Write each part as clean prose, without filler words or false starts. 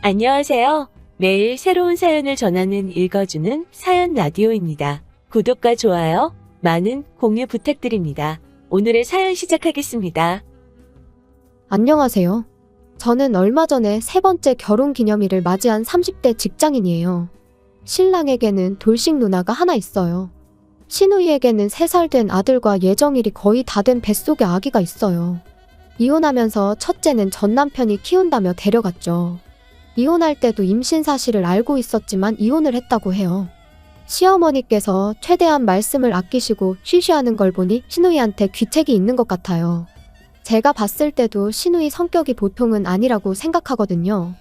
안녕하세요. 매일 새로운 사연을 전하는 읽어주는 사연 라디오입니다. 구독과 좋아요, 많은 공유 부탁드립니다. 오늘의 사연 시작하겠습니다. 안녕하세요. 저는 얼마 전에 세 번째 결혼 기념일을 맞이한 30대 직장인이에요. 신랑에게는 돌싱 누나가 하나 있어요. 시누이에게는 3살 된 아들과 예정일이 거의 다 된 뱃속에 아기가 있어요. 이혼하면서 첫째는 전 남편이 키운다며 데려갔죠. 이혼할 때도 임신 사실을 알고 있었지만 이혼을 했다고 해요. 시어머니께서 최대한 말씀을 아끼시고 쉬쉬하는 걸 보니 시누이한테 귀책이 있는 것 같아요. 제가 봤을 때도 시누이 성격이 보통은 아니라고 생각하거든요.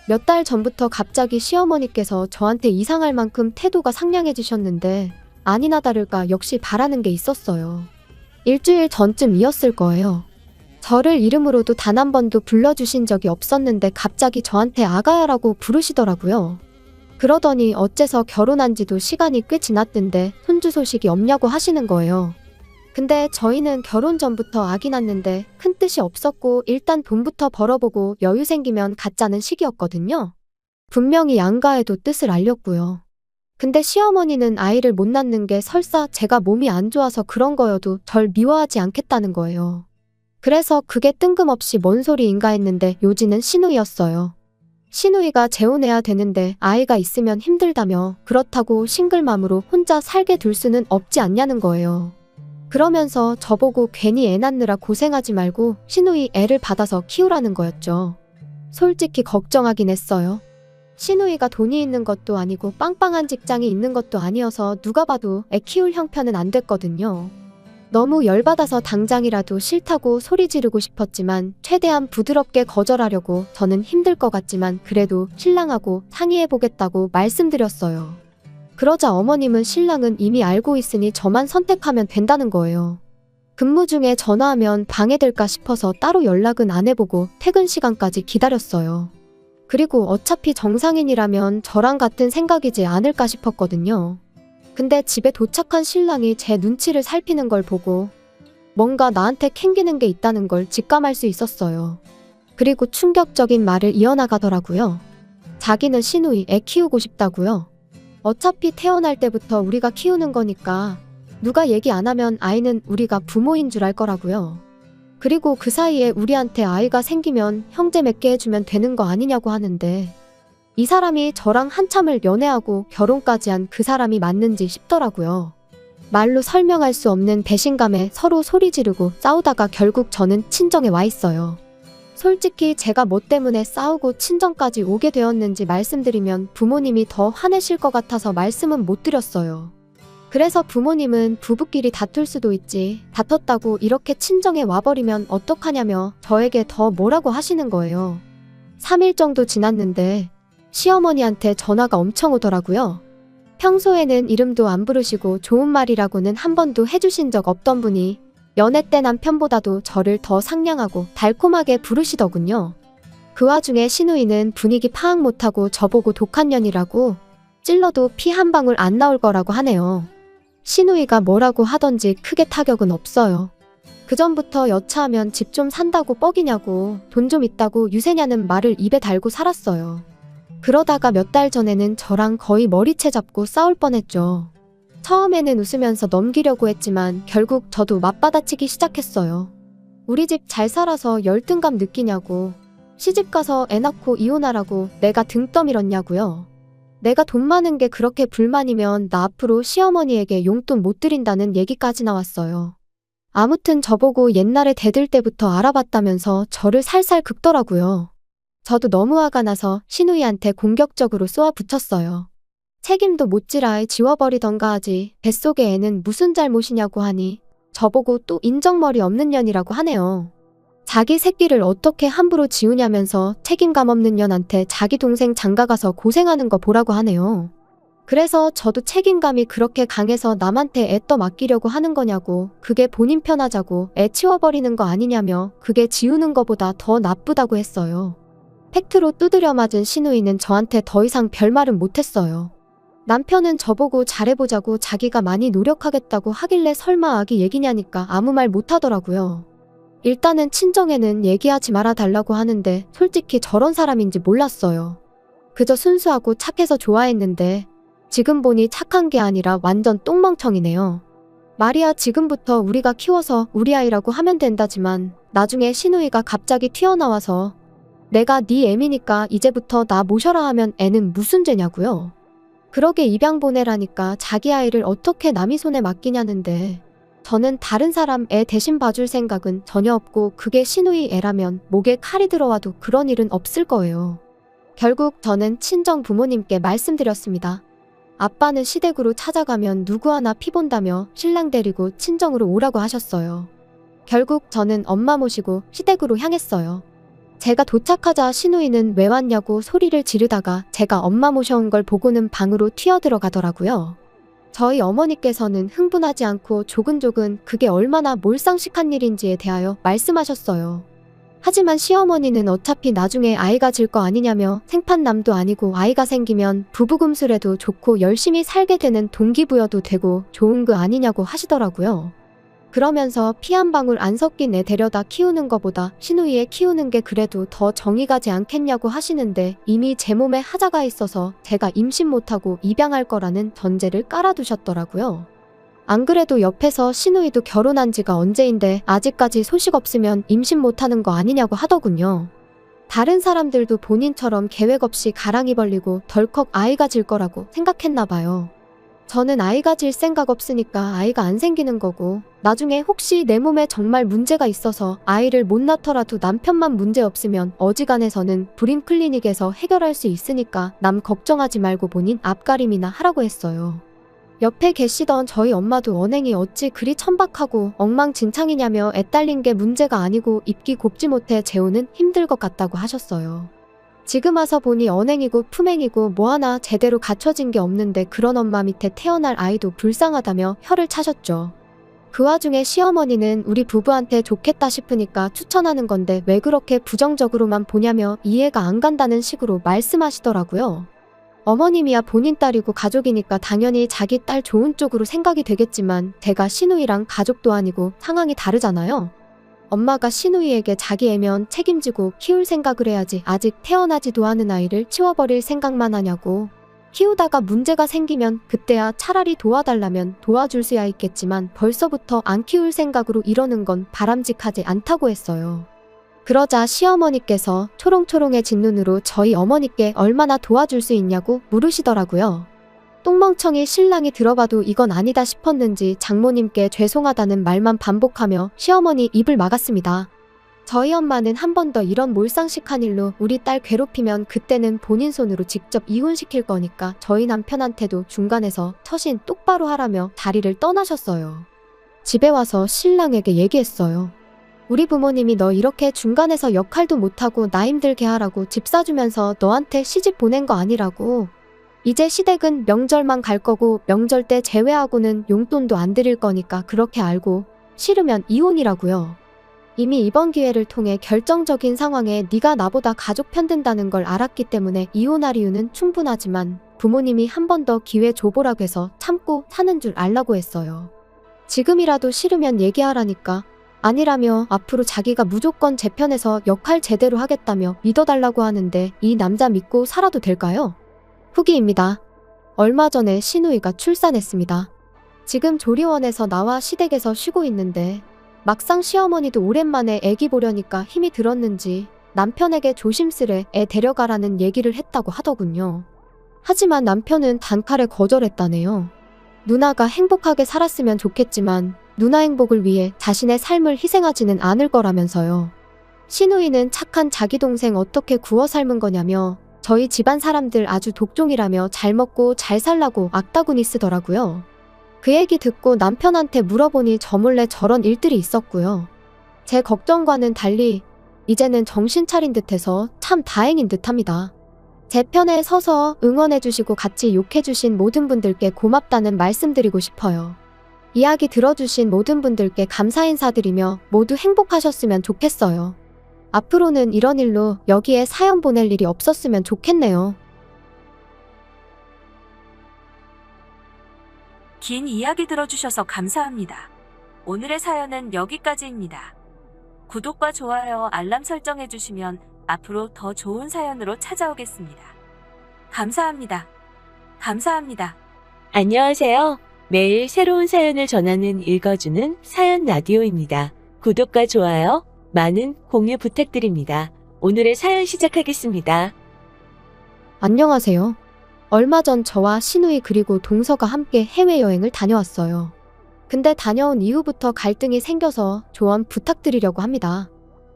몇 달 전부터 갑자기 시어머니께서 저한테 이상할 만큼 태도가 상냥해지셨는데 아니나 다를까 역시 바라는 게 있었어요. 일주일 전쯤이었을 거예요. 저를 이름으로도 단 한 번도 불러주신 적이 없었는데 갑자기 저한테 아가야라고 부르시더라고요. 그러더니 어째서 결혼한 지도 시간이 꽤 지났던데 손주 소식이 없냐고 하시는 거예요. 근데 저희는 결혼 전부터 아기 낳는데 큰 뜻이 없었고 일단 돈부터 벌어보고 여유 생기면 갖자는 시기였거든요. 분명히 양가에도 뜻을 알렸고요. 근데 시어머니는 아이를 못 낳는 게 설사 제가 몸이 안 좋아서 그런 거여도 절 미워하지 않겠다는 거예요. 그래서 그게 뜬금없이 뭔 소리인가 했는데 요지는 시누이였어요. 시누이가 재혼해야 되는데 아이가 있으면 힘들다며 그렇다고 싱글맘으로 혼자 살게 둘 수는 없지 않냐는 거예요. 그러면서 저보고 괜히 애 낳느라 고생하지 말고 시누이 애를 받아서 키우라는 거였죠. 솔직히 걱정하긴 했어요. 시누이가 돈이 있는 것도 아니고 빵빵한 직장이 있는 것도 아니어서 누가 봐도 애 키울 형편은 안 됐거든요. 너무 열받아서 당장이라도 싫다고 소리 지르고 싶었지만 최대한 부드럽게 거절하려고 저는 힘들 것 같지만 그래도 신랑하고 상의해보겠다고 말씀드렸어요. 그러자 어머님은 신랑은 이미 알고 있으니 저만 선택하면 된다는 거예요. 근무 중에 전화하면 방해될까 싶어서 따로 연락은 안 해보고 퇴근 시간까지 기다렸어요. 그리고 어차피 정상인이라면 저랑 같은 생각이지 않을까 싶었거든요. 근데 집에 도착한 신랑이 제 눈치를 살피는 걸 보고 뭔가 나한테 캥기는 게 있다는 걸 직감할 수 있었어요. 그리고 충격적인 말을 이어나가더라고요. 자기는 시누이 애 키우고 싶다고요. 어차피 태어날 때부터 우리가 키우는 거니까 누가 얘기 안 하면 아이는 우리가 부모인 줄 알 거라고요. 그리고 그 사이에 우리한테 아이가 생기면 형제 맺게 해주면 되는 거 아니냐고 하는데 이 사람이 저랑 한참을 연애하고 결혼까지 한 그 사람이 맞는지 싶더라고요. 말로 설명할 수 없는 배신감에 서로 소리 지르고 싸우다가 결국 저는 친정에 와 있어요. 솔직히 제가 뭐 때문에 싸우고 친정까지 오게 되었는지 말씀드리면 부모님이 더 화내실 것 같아서 말씀은 못 드렸어요. 그래서 부모님은 부부끼리 다툴 수도 있지, 다퉜다고 이렇게 친정에 와버리면 어떡하냐며 저에게 더 뭐라고 하시는 거예요. 3일 정도 지났는데 시어머니한테 전화가 엄청 오더라고요. 평소에는 이름도 안 부르시고 좋은 말이라고는 한 번도 해주신 적 없던 분이 연애 때 남편보다도 저를 더 상냥하고 달콤하게 부르시더군요. 그 와중에 시누이는 분위기 파악 못하고 저보고 독한 년이라고 찔러도 피 한 방울 안 나올 거라고 하네요. 시누이가 뭐라고 하던지 크게 타격은 없어요. 그전부터 여차하면 집 좀 산다고 뻑이냐고 돈 좀 있다고 유세냐는 말을 입에 달고 살았어요. 그러다가 몇 달 전에는 저랑 거의 머리채 잡고 싸울 뻔했죠. 처음에는 웃으면서 넘기려고 했지만 결국 저도 맞받아치기 시작했어요. 우리 집 잘 살아서 열등감 느끼냐고, 시집가서 애 낳고 이혼하라고 내가 등 떠밀었냐고요. 내가 돈 많은 게 그렇게 불만이면 나 앞으로 시어머니에게 용돈 못 드린다는 얘기까지 나왔어요. 아무튼 저보고 옛날에 대들 때부터 알아봤다면서 저를 살살 긁더라고요. 저도 너무 화가 나서 시누이한테 공격적으로 쏘아붙였어요. 책임도 못지라 지워버리던가 하지 뱃속의 애는 무슨 잘못이냐고 하니 저보고 또 인정머리 없는 년이라고 하네요. 자기 새끼를 어떻게 함부로 지우냐면서 책임감 없는 년한테 자기 동생 장가가서 고생하는 거 보라고 하네요. 그래서 저도 책임감이 그렇게 강해서 남한테 애 떠맡기려고 하는 거냐고, 그게 본인 편하자고 애 치워버리는 거 아니냐며 그게 지우는 거보다 더 나쁘다고 했어요. 팩트로 두드려 맞은 시누이는 저한테 더 이상 별말은 못했어요. 남편은 저보고 잘해보자고 자기가 많이 노력하겠다고 하길래 설마 아기 얘기냐니까 아무 말 못하더라고요. 일단은 친정에는 얘기하지 말아달라고 하는데 솔직히 저런 사람인지 몰랐어요. 그저 순수하고 착해서 좋아했는데 지금 보니 착한 게 아니라 완전 똥멍청이네요. 말이야 지금부터 우리가 키워서 우리 아이라고 하면 된다지만 나중에 시누이가 갑자기 튀어나와서 내가 네 애미니까 이제부터 나 모셔라 하면 애는 무슨 죄냐고요. 그러게 입양 보내라니까 자기 아이를 어떻게 남의 손에 맡기냐는데 저는 다른 사람 애 대신 봐줄 생각은 전혀 없고 그게 시누이 애라면 목에 칼이 들어와도 그런 일은 없을 거예요. 결국 저는 친정 부모님께 말씀드렸습니다. 아빠는 시댁으로 찾아가면 누구 하나 피본다며 신랑 데리고 친정으로 오라고 하셨어요. 결국 저는 엄마 모시고 시댁으로 향했어요. 제가 도착하자 시누이는 왜 왔냐고 소리를 지르다가 제가 엄마 모셔온 걸 보고는 방으로 튀어들어가더라고요. 저희 어머니께서는 흥분하지 않고 조근조근 그게 얼마나 몰상식한 일인지에 대하여 말씀하셨어요. 하지만 시어머니는 어차피 나중에 아이가 질 거 아니냐며 생판남도 아니고 아이가 생기면 부부금술해도 좋고 열심히 살게 되는 동기부여도 되고 좋은 거 아니냐고 하시더라고요. 그러면서 피 한 방울 안 섞인 애 데려다 키우는 거보다 시누이애 키우는 게 그래도 더 정이 가지 않겠냐고 하시는데 이미 제 몸에 하자가 있어서 제가 임신 못하고 입양할 거라는 전제를 깔아두셨더라고요. 안 그래도 옆에서 시누이도 결혼한 지가 언제인데 아직까지 소식 없으면 임신 못하는 거 아니냐고 하더군요. 다른 사람들도 본인처럼 계획 없이 가랑이 벌리고 덜컥 아이가 질 거라고 생각했나 봐요. 저는 아이가 질 생각 없으니까 아이가 안 생기는 거고 나중에 혹시 내 몸에 정말 문제가 있어서 아이를 못 낳더라도 남편만 문제 없으면 어지간해서는 불임 클리닉에서 해결할 수 있으니까 남 걱정하지 말고 본인 앞가림이나 하라고 했어요. 옆에 계시던 저희 엄마도 언행이 어찌 그리 천박하고 엉망진창이냐며 애 딸린 게 문제가 아니고 입기 곱지 못해 재우는 힘들 것 같다고 하셨어요. 지금 와서 보니 언행이고 품행이고 뭐 하나 제대로 갖춰진 게 없는데 그런 엄마 밑에 태어날 아이도 불쌍하다며 혀를 차셨죠. 그 와중에 시어머니는 우리 부부한테 좋겠다 싶으니까 추천하는 건데 왜 그렇게 부정적으로만 보냐며 이해가 안 간다는 식으로 말씀하시더라고요. 어머님이야 본인 딸이고 가족이니까 당연히 자기 딸 좋은 쪽으로 생각이 되겠지만 제가 시누이랑 가족도 아니고 상황이 다르잖아요. 엄마가 시누이에게 자기 애면 책임지고 키울 생각을 해야지 아직 태어나지도 않은 아이를 치워버릴 생각만 하냐고. 키우다가 문제가 생기면 그때야 차라리 도와달라면 도와줄 수야 있겠지만 벌써부터 안 키울 생각으로 이러는 건 바람직하지 않다고 했어요. 그러자 시어머니께서 초롱초롱해진 눈으로 저희 어머니께 얼마나 도와줄 수 있냐고 물으시더라고요. 똥멍청이 신랑이 들어봐도 이건 아니다 싶었는지 장모님께 죄송하다는 말만 반복하며 시어머니 입을 막았습니다. 저희 엄마는 한 번 더 이런 몰상식한 일로 우리 딸 괴롭히면 그때는 본인 손으로 직접 이혼시킬 거니까 저희 남편한테도 중간에서 처신 똑바로 하라며 자리를 떠나셨어요. 집에 와서 신랑에게 얘기했어요. 우리 부모님이 너 이렇게 중간에서 역할도 못하고 나 힘들게 하라고 집 사주면서 너한테 시집 보낸 거 아니라고. 이제 시댁은 명절만 갈 거고 명절 때 제외하고는 용돈도 안 드릴 거니까 그렇게 알고 싫으면 이혼이라고요. 이미 이번 기회를 통해 결정적인 상황에 네가 나보다 가족 편든다는 걸 알았기 때문에 이혼할 이유는 충분하지만 부모님이 한 번 더 기회 줘보라고 해서 참고 사는 줄 알라고 했어요. 지금이라도 싫으면 얘기하라니까. 아니라며 앞으로 자기가 무조건 제 편에서 역할 제대로 하겠다며 믿어달라고 하는데 이 남자 믿고 살아도 될까요? 후기입니다. 얼마 전에 시누이가 출산했습니다. 지금 조리원에서 나와 시댁에서 쉬고 있는데 막상 시어머니도 오랜만에 애기 보려니까 힘이 들었는지 남편에게 조심스레 애 데려가라는 얘기를 했다고 하더군요. 하지만 남편은 단칼에 거절했다네요. 누나가 행복하게 살았으면 좋겠지만 누나 행복을 위해 자신의 삶을 희생하지는 않을 거라면서요. 시누이는 착한 자기 동생 어떻게 구워 삶은 거냐며 저희 집안 사람들 아주 독종이라며 잘 먹고 잘 살라고 악다구니 쓰더라고요. 그 얘기 듣고 남편한테 물어보니 저 몰래 저런 일들이 있었고요. 제 걱정과는 달리 이제는 정신 차린 듯해서 참 다행인 듯합니다. 제 편에 서서 응원해주시고 같이 욕해주신 모든 분들께 고맙다는 말씀드리고 싶어요. 이야기 들어주신 모든 분들께 감사 인사드리며 모두 행복하셨으면 좋겠어요. 앞으로는 이런 일로 여기에 사연 보낼 일이 없었으면 좋겠네요. 긴 이야기 들어주셔서 감사합니다. 오늘의 사연은 여기까지입니다. 구독과 좋아요, 알람 설정해주시면 앞으로 더 좋은 사연으로 찾아오겠습니다. 감사합니다. 감사합니다. 안녕하세요. 매일 새로운 사연을 전하는 읽어주는 사연 라디오입니다. 구독과 좋아요, 많은 공유 부탁드립니다. 오늘의 사연 시작하겠습니다. 안녕하세요. 얼마 전 저와 시누이 그리고 동서가 함께 해외여행을 다녀왔어요. 근데 다녀온 이후부터 갈등이 생겨서 조언 부탁드리려고 합니다.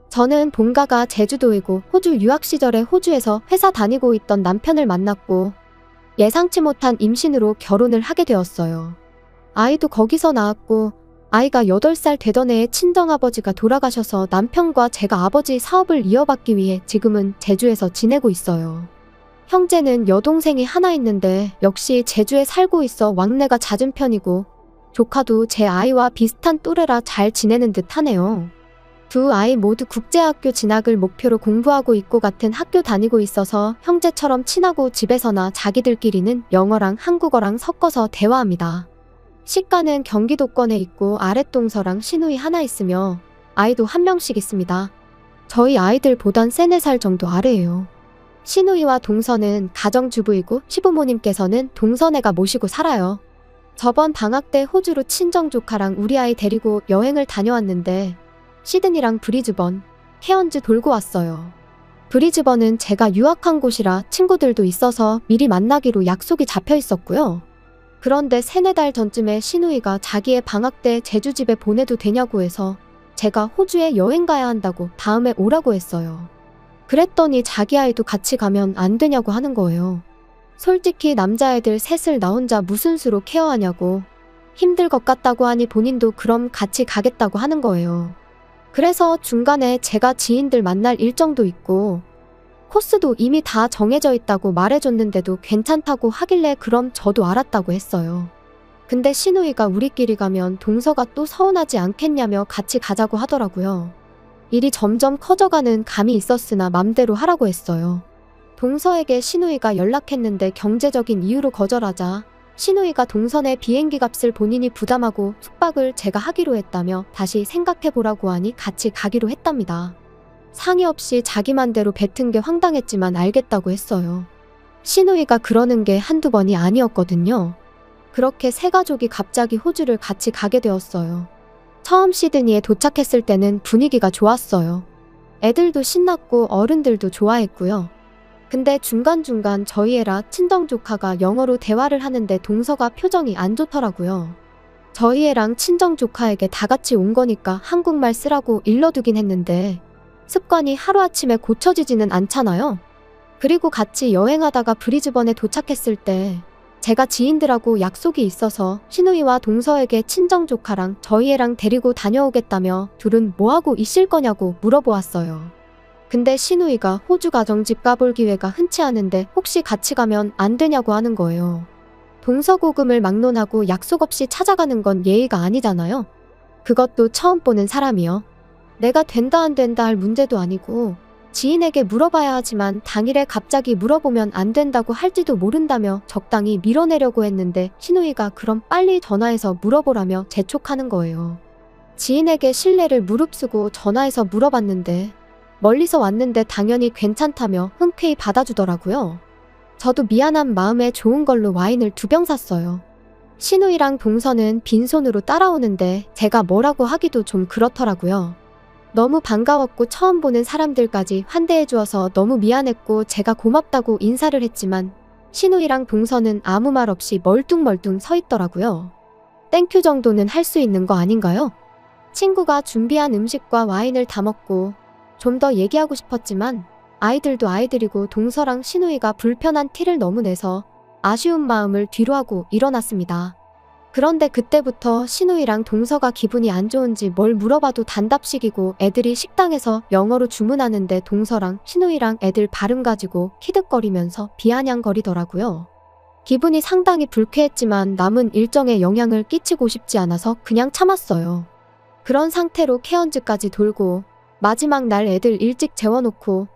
저는 본가가 제주도이고 호주 유학 시절에 호주에서 회사 다니고 있던 남편을 만났고 예상치 못한 임신으로 결혼을 하게 되었어요. 아이도 거기서 낳았고 아이가 8살 되던 해에 친정아버지가 돌아가셔서 남편과 제가 아버지 사업을 이어받기 위해 지금은 제주에서 지내고 있어요. 형제는 여동생이 하나 있는데 역시 제주에 살고 있어 왕래가 잦은 편이고 조카도 제 아이와 비슷한 또래라 잘 지내는 듯 하네요. 두 아이 모두 국제학교 진학을 목표로 공부하고 있고 같은 학교 다니고 있어서 형제처럼 친하고 집에서나 자기들끼리는 영어랑 한국어랑 섞어서 대화합니다. 시가는 경기도권에 있고 아랫동서랑 시누이 하나 있으며 아이도 한 명씩 있습니다. 저희 아이들보단 3-4살 정도 아래예요. 시누이와 동서는 가정주부이고 시부모님께서는 동서네가 모시고 살아요. 저번 방학 때 호주로 친정조카랑 우리 아이 데리고 여행을 다녀왔는데 시드니랑 브리즈번, 케언즈 돌고 왔어요. 브리즈번은 제가 유학한 곳이라 친구들도 있어서 미리 만나기로 약속이 잡혀 있었고요. 그런데 3-4달 전쯤에 시누이가 자기의 방학 때 제주집에 보내도 되냐고 해서 제가 호주에 여행 가야 한다고 다음에 오라고 했어요. 그랬더니 자기 아이도 같이 가면 안 되냐고 하는 거예요. 솔직히 남자애들 셋을 나 혼자 무슨 수로 케어하냐고 힘들 것 같다고 하니 본인도 그럼 같이 가겠다고 하는 거예요. 그래서 중간에 제가 지인들 만날 일정도 있고 코스도 이미 다 정해져 있다고 말해줬는데도 괜찮다고 하길래 그럼 저도 알았다고 했어요. 근데 시누이가 우리끼리 가면 동서가 또 서운하지 않겠냐며 같이 가자고 하더라고요. 일이 점점 커져가는 감이 있었으나 맘대로 하라고 했어요. 동서에게 시누이가 연락했는데 경제적인 이유로 거절하자 시누이가 동선의 비행기 값을 본인이 부담하고 숙박을 제가 하기로 했다며 다시 생각해보라고 하니 같이 가기로 했답니다. 상의 없이 자기 맘대로 뱉은 게 황당했지만 알겠다고 했어요. 시누이가 그러는 게 한두 번이 아니었거든요. 그렇게 세 가족이 갑자기 호주를 같이 가게 되었어요. 처음 시드니에 도착했을 때는 분위기가 좋았어요. 애들도 신났고 어른들도 좋아했고요. 근데 중간중간 저희 애라 친정조카가 영어로 대화를 하는데 동서가 표정이 안 좋더라고요. 저희 애랑 친정조카에게 다 같이 온 거니까 한국말 쓰라고 일러두긴 했는데 습관이 하루아침에 고쳐지지는 않잖아요. 그리고 같이 여행하다가 브리즈번에 도착했을 때 제가 지인들하고 약속이 있어서 시누이와 동서에게 친정조카랑 저희 애랑 데리고 다녀오겠다며 둘은 뭐하고 있을 거냐고 물어보았어요. 근데 시누이가 호주 가정집 가볼 기회가 흔치 않은데 혹시 같이 가면 안 되냐고 하는 거예요. 동서고금을 막론하고 약속 없이 찾아가는 건 예의가 아니잖아요. 그것도 처음 보는 사람이요. 내가 된다 안 된다 할 문제도 아니고 지인에게 물어봐야 하지만 당일에 갑자기 물어보면 안 된다고 할지도 모른다며 적당히 밀어내려고 했는데 시누이가 그럼 빨리 전화해서 물어보라며 재촉하는 거예요. 지인에게 신뢰를 무릅쓰고 전화해서 물어봤는데 멀리서 왔는데 당연히 괜찮다며 흔쾌히 받아주더라고요. 저도 미안한 마음에 좋은 걸로 와인을 2병 샀어요. 시누이랑 동서는 빈손으로 따라오는데 제가 뭐라고 하기도 좀 그렇더라고요. 너무 반가웠고 처음 보는 사람들까지 환대해 주어서 너무 미안했고 제가 고맙다고 인사를 했지만 시누이랑 동서는 아무 말 없이 멀뚱멀뚱 서 있더라고요. 땡큐 정도는 할 수 있는 거 아닌가요? 친구가 준비한 음식과 와인을 다 먹고 좀 더 얘기하고 싶었지만 아이들도 아이들이고 동서랑 시누이가 불편한 티를 너무 내서 아쉬운 마음을 뒤로하고 일어났습니다. 그런데 그때부터 시누이랑 동서가 기분이 안 좋은지 뭘 물어봐도 단답식이고 애들이 식당에서 영어로 주문하는데 동서랑 시누이랑 애들 발음 가지고 키득거리면서 비아냥거리더라고요. 기분이 상당히 불쾌했지만 남은 일정에 영향을 끼치고 싶지 않아서 그냥 참았어요. 그런 상태로 케언즈까지 돌고 마지막 날 애들 일찍 재워놓고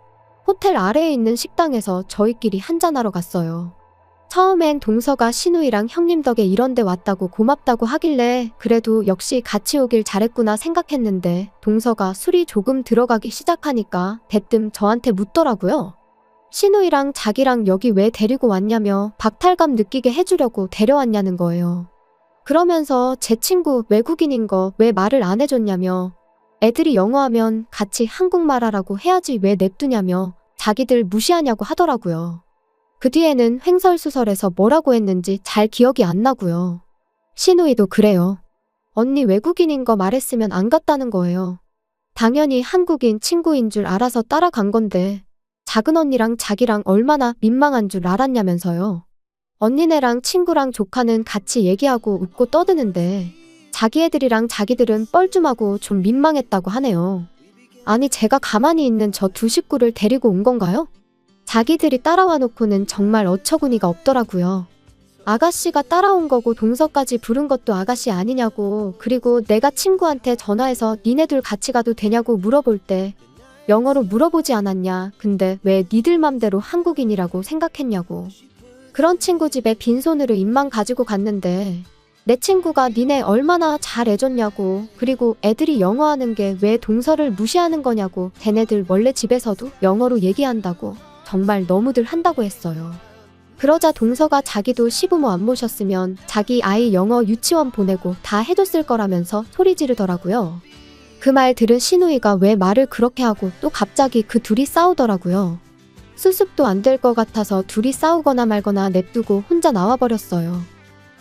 호텔 아래에 있는 식당에서 저희끼리 한잔하러 갔어요. 처음엔 동서가 시누이랑 형님 덕에 이런 데 왔다고 고맙다고 하길래 그래도 역시 같이 오길 잘했구나 생각했는데 동서가 술이 조금 들어가기 시작하니까 대뜸 저한테 묻더라고요. 신우이랑 자기랑 여기 왜 데리고 왔냐며 박탈감 느끼게 해주려고 데려왔냐는 거예요. 그러면서 제 친구 외국인인 거 왜 말을 안 해줬냐며 애들이 영어하면 같이 한국말 하라고 해야지 왜 냅두냐며 자기들 무시하냐고 하더라고요. 그 뒤에는 횡설수설해서 뭐라고 했는지 잘 기억이 안 나고요. 신우이도 그래요. 언니 외국인인 거 말했으면 안 갔다는 거예요. 당연히 한국인 친구인 줄 알아서 따라간 건데 작은 언니랑 자기랑 얼마나 민망한 줄 알았냐면서요. 언니네랑 친구랑 조카는 같이 얘기하고 웃고 떠드는데 자기 애들이랑 자기들은 뻘쭘하고 좀 민망했다고 하네요. 아니 제가 가만히 있는 저 두 식구를 데리고 온 건가요? 자기들이 따라와 놓고는 정말 어처구니가 없더라고요. 아가씨가 따라온 거고 동서까지 부른 것도 아가씨 아니냐고, 그리고 내가 친구한테 전화해서 니네들 같이 가도 되냐고 물어볼 때 영어로 물어보지 않았냐, 근데 왜 니들 맘대로 한국인이라고 생각했냐고. 그런 친구 집에 빈손으로 입만 가지고 갔는데 내 친구가 니네 얼마나 잘 해줬냐고, 그리고 애들이 영어하는 게 왜 동서를 무시하는 거냐고, 걔네들 원래 집에서도 영어로 얘기한다고, 정말 너무들 한다고 했어요. 그러자 동서가 자기도 시부모 안 모셨으면 자기 아이 영어 유치원 보내고 다 해줬을 거라면서 소리 지르더라고요. 그 말 들은 신우이가 왜 말을 그렇게 하고 또 갑자기 그 둘이 싸우더라고요. 수습도 안 될 것 같아서 둘이 싸우거나 말거나 냅두고 혼자 나와버렸어요.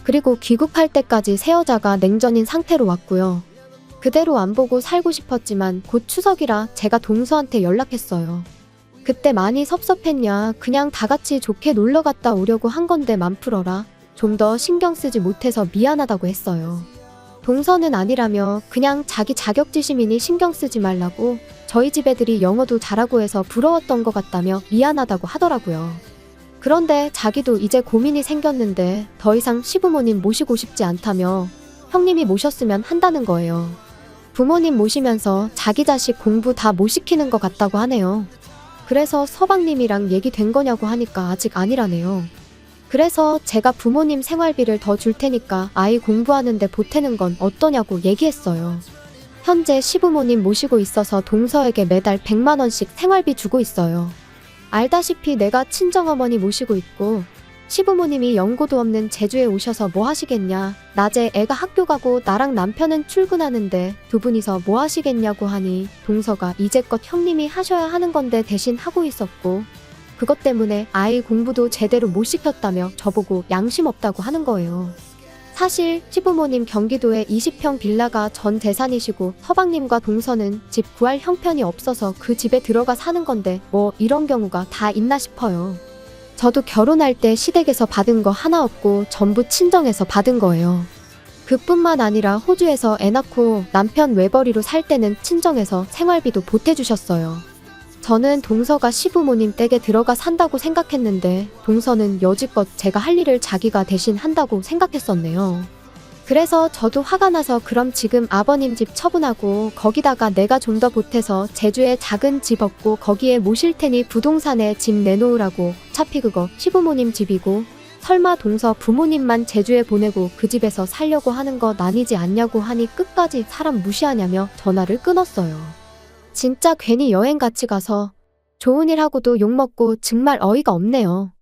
그리고 귀국할 때까지 새 여자가 냉전인 상태로 왔고요. 그대로 안 보고 살고 싶었지만 곧 추석이라 제가 동서한테 연락했어요. 그때 많이 섭섭했냐, 그냥 다 같이 좋게 놀러 갔다 오려고 한 건데 맘 풀어라, 좀 더 신경 쓰지 못해서 미안하다고 했어요. 동서는 아니라며 그냥 자기 자격지심이니 신경 쓰지 말라고, 저희 집 애들이 영어도 잘하고 해서 부러웠던 것 같다며 미안하다고 하더라고요. 그런데 자기도 이제 고민이 생겼는데 더 이상 시부모님 모시고 싶지 않다며 형님이 모셨으면 한다는 거예요. 부모님 모시면서 자기 자식 공부 다 못 시키는 것 같다고 하네요. 그래서 서방님이랑 얘기된 거냐고 하니까 아직 아니라네요. 그래서 제가 부모님 생활비를 더 줄 테니까 아이 공부하는데 보태는 건 어떠냐고 얘기했어요. 현재 시부모님 모시고 있어서 동서에게 매달 100만 원씩 생활비 주고 있어요. 알다시피 내가 친정어머니 모시고 있고 시부모님이 연고도 없는 제주에 오셔서 뭐 하시겠냐, 낮에 애가 학교 가고 나랑 남편은 출근하는데 두 분이서 뭐 하시겠냐고 하니 동서가 이제껏 형님이 하셔야 하는 건데 대신 하고 있었고, 그것 때문에 아이 공부도 제대로 못 시켰다며 저보고 양심 없다고 하는 거예요. 사실 시부모님 경기도에 20평 빌라가 전 재산이시고 서방님과 동서는 집 구할 형편이 없어서 그 집에 들어가 사는 건데 뭐 이런 경우가 다 있나 싶어요. 저도 결혼할 때 시댁에서 받은 거 하나 없고 전부 친정에서 받은 거예요. 그뿐만 아니라 호주에서 애 낳고 남편 외벌이로 살 때는 친정에서 생활비도 보태주셨어요. 저는 동서가 시부모님 댁에 들어가 산다고 생각했는데 동서는 여지껏 제가 할 일을 자기가 대신 한다고 생각했었네요. 그래서 저도 화가 나서 그럼 지금 아버님 집 처분하고 거기다가 내가 좀 더 보태서 제주에 작은 집 얻고 거기에 모실 테니 부동산에 집 내놓으라고, 어차피 그거 시부모님 집이고 설마 동서 부모님만 제주에 보내고 그 집에서 살려고 하는 거 아니지 않냐고 하니 끝까지 사람 무시하냐며 전화를 끊었어요. 진짜 괜히 여행 같이 가서 좋은 일 하고도 욕먹고 정말 어이가 없네요.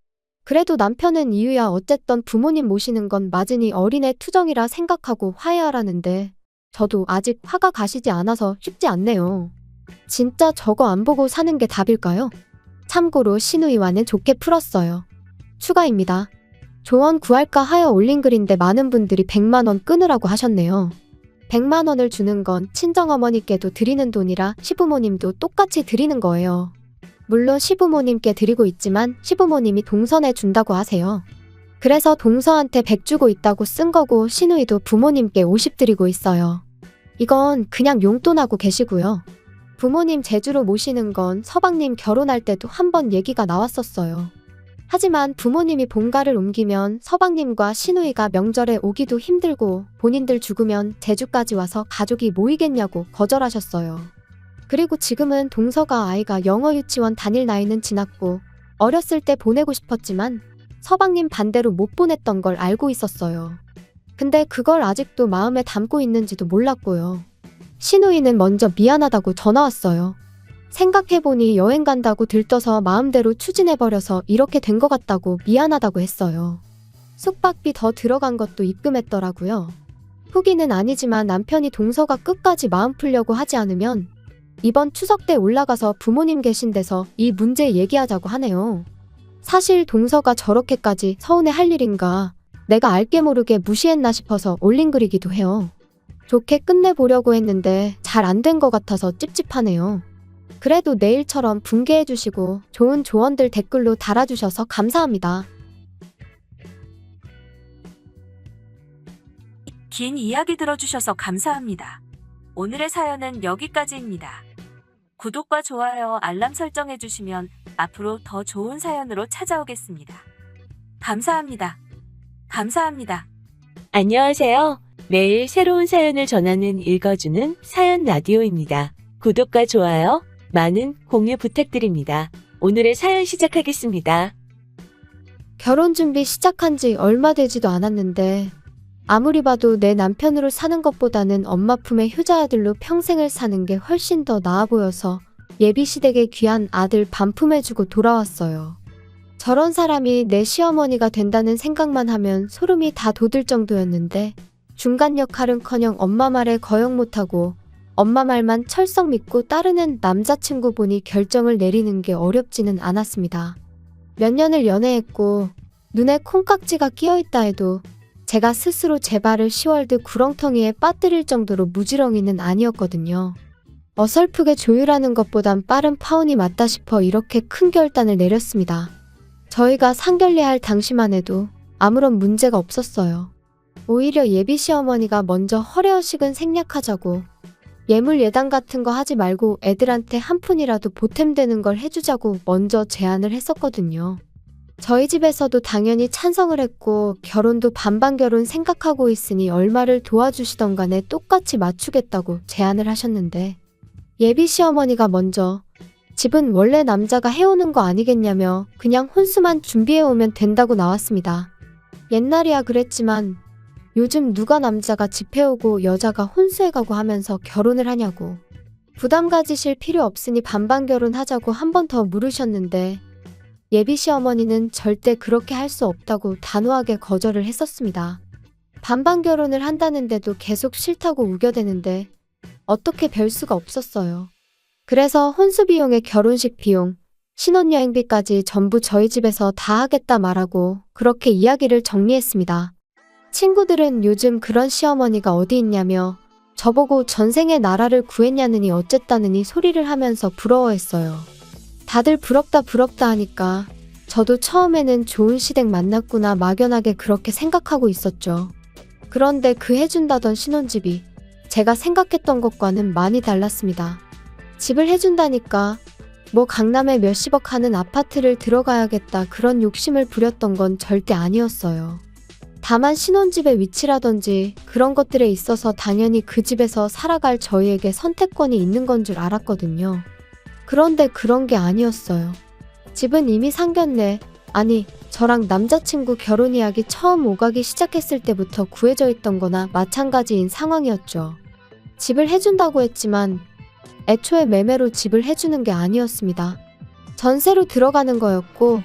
그래도 남편은 이유야 어쨌든 부모님 모시는 건 맞으니 어린애 투정이라 생각하고 화해하라는데 저도 아직 화가 가시지 않아서 쉽지 않네요. 진짜 저거 안 보고 사는 게 답일까요? 참고로 신우이와는 좋게 풀었어요. 추가입니다. 조언 구할까 하여 올린 글인데 많은 분들이 100만 원 끊으라고 하셨네요. 100만 원을 주는 건 친정어머니께도 드리는 돈이라 시부모님도 똑같이 드리는 거예요. 물론 시부모님께 드리고 있지만 시부모님이 동서에 준다고 하세요. 그래서 동서한테 100 주고 있다고 쓴 거고 신우이도 부모님께 50 드리고 있어요. 이건 그냥 용돈하고 계시고요. 부모님 제주로 모시는 건 서방님 결혼할 때도 한번 얘기가 나왔었어요. 하지만 부모님이 본가를 옮기면 서방님과 시누이가 명절에 오기도 힘들고 본인들 죽으면 제주까지 와서 가족이 모이겠냐고 거절하셨어요. 그리고 지금은 동서가 아이가 영어 유치원 다닐 나이는 지났고 어렸을 때 보내고 싶었지만 서방님 반대로 못 보냈던 걸 알고 있었어요. 근데 그걸 아직도 마음에 담고 있는지도 몰랐고요. 시누이는 먼저 미안하다고 전화 왔어요. 생각해보니 여행 간다고 들떠서 마음대로 추진해버려서 이렇게 된 것 같다고 미안하다고 했어요. 숙박비 더 들어간 것도 입금했더라고요. 후기는 아니지만 남편이 동서가 끝까지 마음 풀려고 하지 않으면 이번 추석 때 올라가서 부모님 계신 데서 이 문제 얘기하자고 하네요. 사실 동서가 저렇게까지 서운해할 일인가 내가 알게 모르게 무시했나 싶어서 올린 글이기도 해요. 좋게 끝내보려고 했는데 잘 안 된 것 같아서 찝찝하네요. 그래도 내일처럼 분개해주시고 좋은 조언들 댓글로 달아주셔서 감사합니다. 긴 이야기 들어주셔서 감사합니다. 오늘의 사연은 여기까지입니다. 구독과 좋아요, 알람 설정해주시면 앞으로 더 좋은 사연으로 찾아오겠습니다. 감사합니다. 감사합니다. 안녕하세요. 매일 새로운 사연을 전하는 읽어주는 사연 라디오입니다. 구독과 좋아요, 많은 공유 부탁드립니다. 오늘의 사연 시작하겠습니다. 결혼 준비 시작한 지 얼마 되지도 않았는데 아무리 봐도 내 남편으로 사는 것보다는 엄마 품의 효자아들로 평생을 사는 게 훨씬 더 나아 보여서 예비시댁에 귀한 아들 반품해주고 돌아왔어요. 저런 사람이 내 시어머니가 된다는 생각만 하면 소름이 다 돋을 정도였는데 중간 역할은커녕 엄마 말에 거역 못하고 엄마 말만 철썩 믿고 따르는 남자친구 보니 결정을 내리는 게 어렵지는 않았습니다. 몇 년을 연애했고 눈에 콩깍지가 끼어있다 해도 제가 스스로 제 발을 10월드 구렁텅이에 빠뜨릴 정도로 무지렁이는 아니었거든요. 어설프게 조율하는 것보단 빠른 파혼이 맞다 싶어 이렇게 큰 결단을 내렸습니다. 저희가 상견례할 당시만 해도 아무런 문제가 없었어요. 오히려 예비 시어머니가 먼저 허례허식은 생략하자고 예물 예당 같은 거 하지 말고 애들한테 한 푼이라도 보탬되는 걸 해주자고 먼저 제안을 했었거든요. 저희 집에서도 당연히 찬성을 했고 결혼도 반반 결혼 생각하고 있으니 얼마를 도와주시던 간에 똑같이 맞추겠다고 제안을 하셨는데 예비 시어머니가 먼저 집은 원래 남자가 해오는 거 아니겠냐며 그냥 혼수만 준비해오면 된다고 나왔습니다. 옛날이야 그랬지만 요즘 누가 남자가 집 해오고 여자가 혼수해가고 하면서 결혼을 하냐고. 부담 가지실 필요 없으니 반반 결혼하자고 한 번 더 물으셨는데 예비 시어머니는 절대 그렇게 할 수 없다고 단호하게 거절을 했었습니다. 반반 결혼을 한다는데도 계속 싫다고 우겨대는데 어떻게 별 수가 없었어요. 그래서 혼수 비용에 결혼식 비용, 신혼여행비까지 전부 저희 집에서 다 하겠다 말하고 그렇게 이야기를 정리했습니다. 친구들은 요즘 그런 시어머니가 어디 있냐며 저보고 전생에 나라를 구했냐느니 어쨌다느니 소리를 하면서 부러워했어요. 다들 부럽다 부럽다 하니까 저도 처음에는 좋은 시댁 만났구나 막연하게 그렇게 생각하고 있었죠. 그런데 그 해준다던 신혼집이 제가 생각했던 것과는 많이 달랐습니다. 집을 해준다니까 뭐 강남에 몇십억 하는 아파트를 들어가야겠다 그런 욕심을 부렸던 건 절대 아니었어요. 다만 신혼집의 위치라든지 그런 것들에 있어서 당연히 그 집에서 살아갈 저희에게 선택권이 있는 건 줄 알았거든요. 그런데 그런 게 아니었어요. 집은 이미 상견례, 아니 저랑 남자친구 결혼 이야기 처음 오가기 시작했을 때부터 구해져 있던 거나 마찬가지인 상황이었죠. 집을 해준다고 했지만 애초에 매매로 집을 해주는 게 아니었습니다. 전세로 들어가는 거였고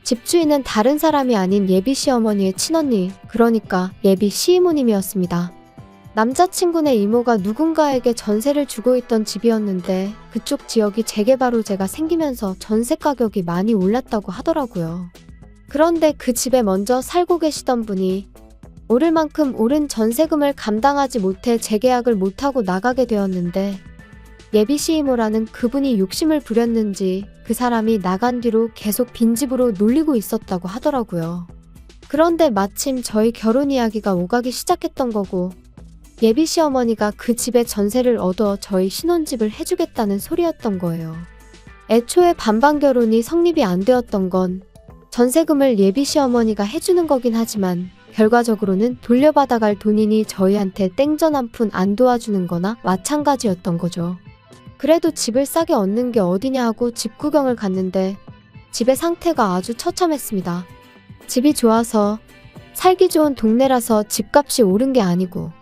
집주인은 다른 사람이 아닌 예비 시어머니의 친언니, 그러니까 예비 시이모님이었습니다. 남자친구네 이모가 누군가에게 전세를 주고 있던 집이었는데 그쪽 지역이 재개발 호재가 생기면서 전세 가격이 많이 올랐다고 하더라고요. 그런데 그 집에 먼저 살고 계시던 분이 오를 만큼 오른 전세금을 감당하지 못해 재계약을 못하고 나가게 되었는데 예비 시이모라는 그분이 욕심을 부렸는지 그 사람이 나간 뒤로 계속 빈집으로 놀리고 있었다고 하더라고요. 그런데 마침 저희 결혼 이야기가 오가기 시작했던 거고 예비 시어머니가 그 집에 전세를 얻어 저희 신혼집을 해주겠다는 소리였던 거예요. 애초에 반반 결혼이 성립이 안 되었던 건 전세금을 예비 시어머니가 해주는 거긴 하지만 결과적으로는 돌려받아갈 돈이니 저희한테 땡전 한 푼 안 도와주는 거나 마찬가지였던 거죠. 그래도 집을 싸게 얻는 게 어디냐 하고 집 구경을 갔는데 집의 상태가 아주 처참했습니다. 집이 좋아서 살기 좋은 동네라서 집값이 오른 게 아니고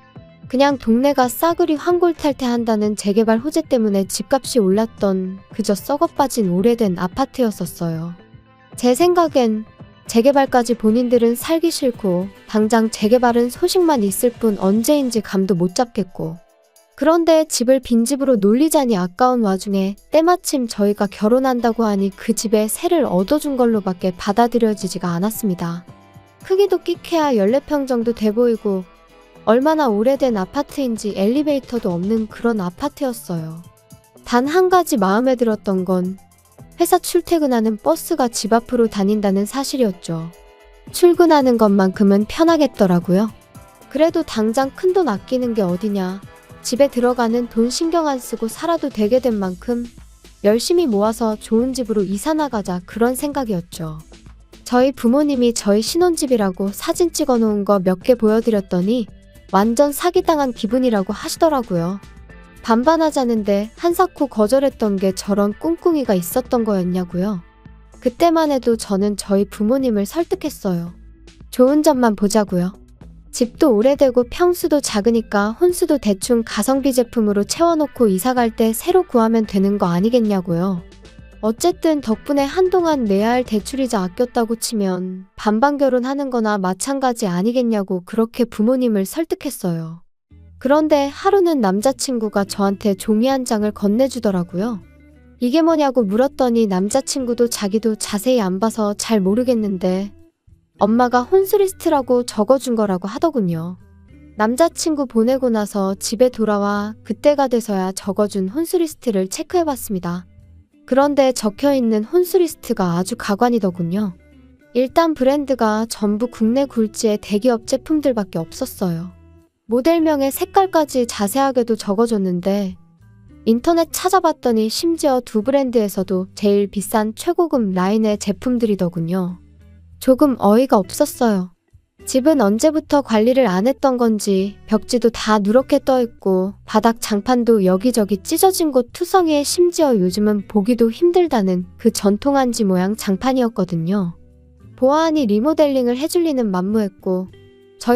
그냥 동네가 싸그리 환골탈퇴한다는 재개발 호재 때문에 집값이 올랐던 그저 썩어빠진 오래된 아파트였었어요. 제 생각엔 재개발까지 본인들은 살기 싫고 당장 재개발은 소식만 있을 뿐 언제인지 감도 못 잡겠고, 그런데 집을 빈집으로 놀리자니 아까운 와중에 때마침 저희가 결혼한다고 하니 그 집에 세를 얻어준 걸로밖에 받아들여지지가 않았습니다. 크기도 끼케야 14평 정도 돼 보이고 얼마나 오래된 아파트인지 엘리베이터도 없는 그런 아파트였어요. 단 한 가지 마음에 들었던 건 회사 출퇴근하는 버스가 집 앞으로 다닌다는 사실이었죠. 출근하는 것만큼은 편하겠더라고요. 그래도 당장 큰돈 아끼는 게 어디냐. 집에 들어가는 돈 신경 안 쓰고 살아도 되게 된 만큼 열심히 모아서 좋은 집으로 이사 나가자, 그런 생각이었죠. 저희 부모님이 저희 신혼집이라고 사진 찍어 놓은 거 몇 개 보여드렸더니 완전 사기당한 기분이라고 하시더라고요. 반반하자는데 한사코 거절했던 게 저런 꿍꿍이가 있었던 거였냐고요. 그때만 해도 저는 저희 부모님을 설득했어요. 좋은 점만 보자고요. 집도 오래되고 평수도 작으니까 혼수도 대충 가성비 제품으로 채워놓고 이사갈 때 새로 구하면 되는 거 아니겠냐고요. 어쨌든 덕분에 한동안 내야 할 대출이자 아꼈다고 치면 반반 결혼하는 거나 마찬가지 아니겠냐고 그렇게 부모님을 설득했어요. 그런데 하루는 남자친구가 저한테 종이 한 장을 건네주더라고요. 이게 뭐냐고 물었더니 남자친구도 자기도 자세히 안 봐서 잘 모르겠는데 엄마가 혼수리스트라고 적어준 거라고 하더군요. 남자친구 보내고 나서 집에 돌아와 그때가 돼서야 적어준 혼수리스트를 체크해봤습니다. 그런데 적혀있는 혼수리스트가 아주 가관이더군요. 일단 브랜드가 전부 국내 굴지의 대기업 제품들밖에 없었어요. 모델명에 색깔까지 자세하게도 적어줬는데 인터넷 찾아봤더니 심지어 두 브랜드에서도 제일 비싼 최고급 라인의 제품들이더군요. 조금 어이가 없었어요. 집은 언제부터 관리를 안 했던 건지 벽지도 다 누렇게 떠있고 바닥 장판도 여기저기 찢어진 곳 투성이에 심지어 요즘은 보기도 힘들다는 그 전통 한지 모양 장판이었거든요. 보아하니 리모델링을 해줄 리는 만무했고